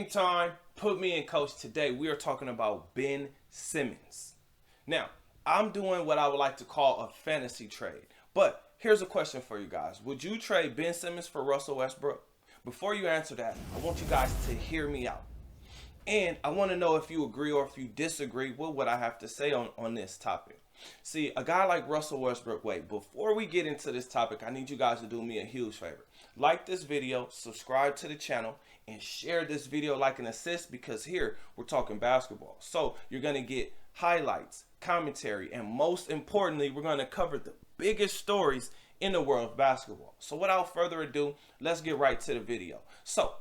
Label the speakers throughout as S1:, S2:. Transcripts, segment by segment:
S1: Game time, put me in coach. Today we are talking about Ben Simmons. Now, I'm doing what I would like to call a fantasy trade. But here's a question for you guys. Would you trade Ben Simmons for Russell Westbrook? Before you answer that, I want you guys to hear me out. And I want to know if you agree or if you disagree with what I have to say on this topic. See, a guy like Russell Westbrook, wait, before we get into this topic, I need you guys to do me a huge favor. Like this video, subscribe to the channel, and share this video like an assist, because here we're talking basketball. So you're going to get highlights, commentary, and most importantly, we're going to cover the biggest stories in the world of basketball. So without further ado, let's get right to the video. So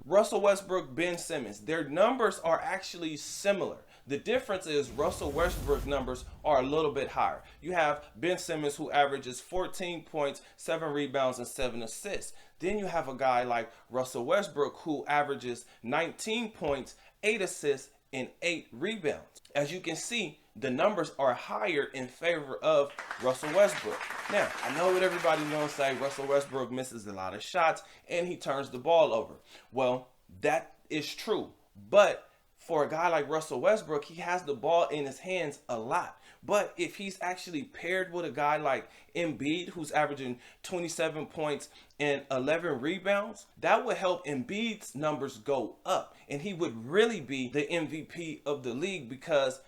S1: Russell Westbrook, Ben Simmons, their numbers are actually similar. The difference is Russell Westbrook numbers are a little bit higher. You have Ben Simmons, who averages 14 points, 7 rebounds, and 7 assists. Then you have a guy like Russell Westbrook, who averages 19 points, 8 assists, and 8 rebounds. As you can see, the numbers are higher in favor of Russell Westbrook. Now, I know what everybody's going to say. Russell Westbrook misses a lot of shots and he turns the ball over. Well, that is true. But for a guy like Russell Westbrook, he has the ball in his hands a lot. But if he's actually paired with a guy like Embiid, who's averaging 27 points and 11 rebounds, that would help Embiid's numbers go up. And he would really be the MVP of the league, because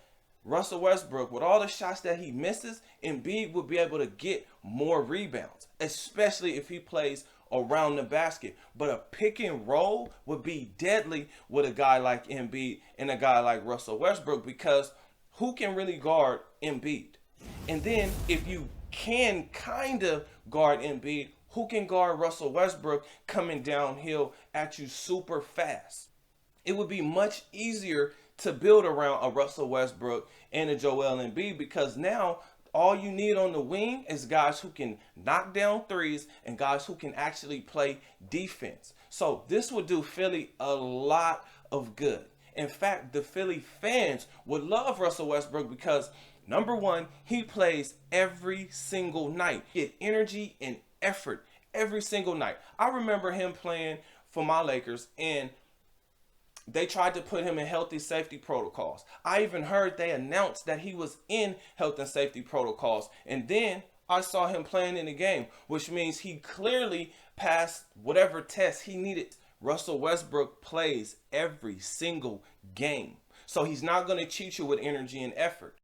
S1: Russell Westbrook, with all the shots that he misses, Embiid would be able to get more rebounds, especially if he plays around the basket. But a pick and roll would be deadly with a guy like Embiid and a guy like Russell Westbrook, because who can really guard Embiid? And then if you can kind of guard Embiid, who can guard Russell Westbrook coming downhill at you super fast? It would be much easier to build around a Russell Westbrook and a Joel Embiid, because now all you need on the wing is guys who can knock down threes and guys who can actually play defense. So this would do Philly a lot of good. In fact, the Philly fans would love Russell Westbrook because, number one, he plays every single night. He had energy and effort every single night. I remember him playing for my Lakers, and they tried to put him in healthy safety protocols. I even heard they announced that he was in health and safety protocols. And then I saw him playing in the game, which means he clearly passed whatever test he needed. Russell Westbrook plays every single game. So he's not going to cheat you with energy and effort.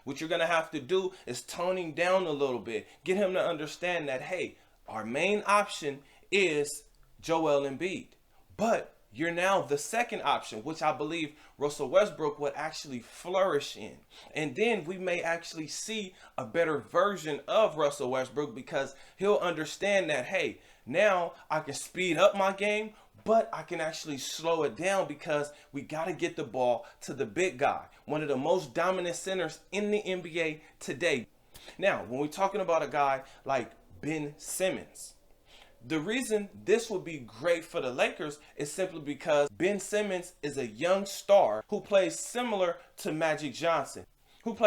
S1: What you're going to have to do is tone him down a little bit. Get him to understand that, hey, our main option is Joel Embiid. But you're now the second option, which I believe Russell Westbrook would actually flourish in. And then we may actually see a better version of Russell Westbrook, because he'll understand that, hey, now I can speed up my game, but I can actually slow it down, because we got to get the ball to the big guy, one of the most dominant centers in the NBA today. Now, when we're talking about a guy like Ben Simmons, the reason this would be great for the Lakers is simply because Ben Simmons is a young star who plays similar to Magic Johnson, and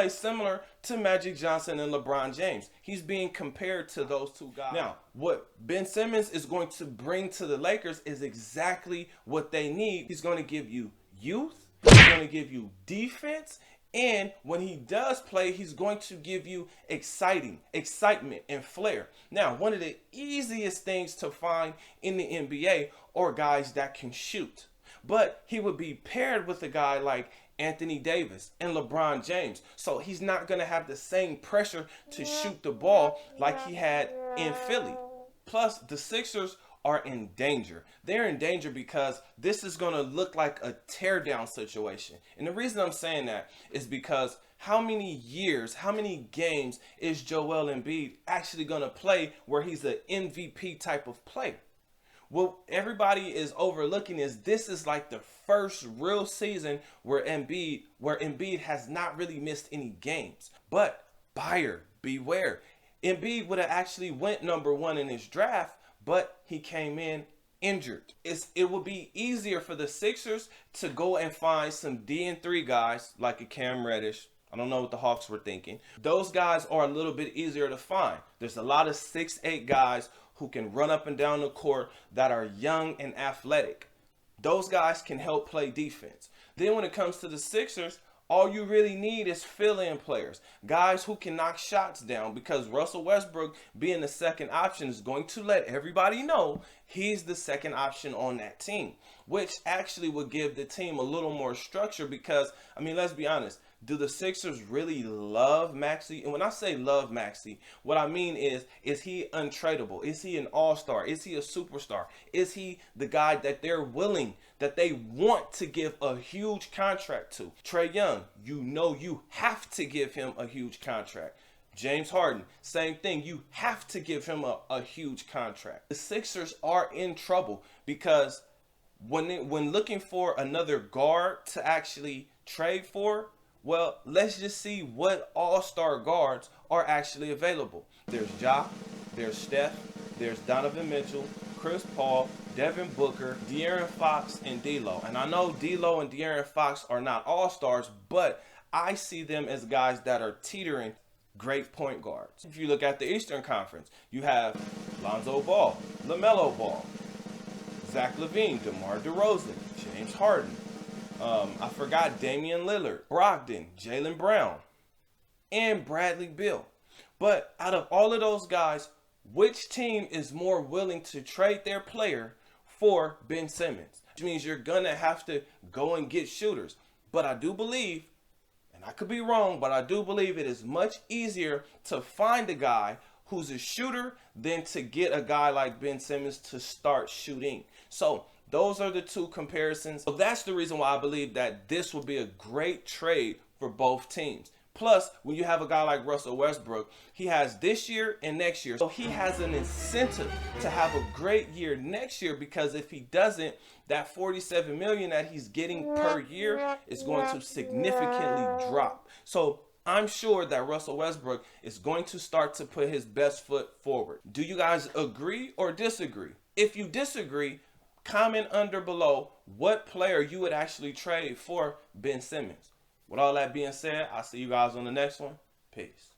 S1: LeBron James. He's being compared to those two guys. Now, what Ben Simmons is going to bring to the Lakers is exactly what they need. He's going to give you youth, he's going to give you defense, and when he does play, he's going to give you excitement, and flair. Now, one of the easiest things to find in the NBA are guys that can shoot. But he would be paired with a guy like Anthony Davis and LeBron James. So he's not going to have the same pressure to shoot the ball like he had in Philly. Plus, the Sixers are in danger. They're in danger because this is going to look like a teardown situation. And the reason I'm saying that is because how many games is Joel Embiid actually going to play where he's an MVP type of player? What everybody is overlooking is this is like the first real season where Embiid has not really missed any games. But buyer beware. Embiid would have actually went number 1 in his draft, but he came in injured. It would be easier for the Sixers to go and find some D&3 guys like a Cam Reddish, I don't know what the Hawks were thinking. Those guys are a little bit easier to find. There's a lot of 6'8" guys who can run up and down the court that are young and athletic. Those guys can help play defense. Then when it comes to the Sixers, all you really need is fill-in players, guys who can knock shots down, because Russell Westbrook being the second option is going to let everybody know he's the second option on that team, which actually would give the team a little more structure because, I mean, let's be honest, do the Sixers really love Maxey? And when I say love Maxey, what I mean is he untradeable? Is he an all-star? Is he a superstar? Is he the guy that they're willing, that they want to give a huge contract to? Trae Young, you know you have to give him a huge contract. James Harden, same thing. You have to give him a huge contract. The Sixers are in trouble because when looking for another guard to actually trade for, well, let's just see what all-star guards are actually available. There's Ja, there's Steph, there's Donovan Mitchell, Chris Paul, Devin Booker, aronFox, and D'Lo. And I know D'Lo and aronFox are not all-stars, but I see them as guys that are teetering great point guards. If you look at the Eastern Conference, you have Lonzo Ball, LaMelo Ball, Zach LaVine, DeMar DeRozan, James Harden. I forgot Damian Lillard, Brogdon, Jaylen Brown, and Bradley Beal. But out of all of those guys, which team is more willing to trade their player for Ben Simmons? Which means you're going to have to go and get shooters. But I do believe, and I could be wrong, but I do believe it is much easier to find a guy who's a shooter than to get a guy like Ben Simmons to start shooting. So those are the two comparisons. So that's the reason why I believe that this will be a great trade for both teams. Plus, when you have a guy like Russell Westbrook, he has this year and next year. So he has an incentive to have a great year next year, because if he doesn't, that $47 million that he's getting per year is going to significantly drop. So I'm sure that Russell Westbrook is going to start to put his best foot forward. Do you guys agree or disagree? If you disagree, comment under below what player you would actually trade for Ben Simmons. With all that being said, I'll see you guys on the next one. Peace.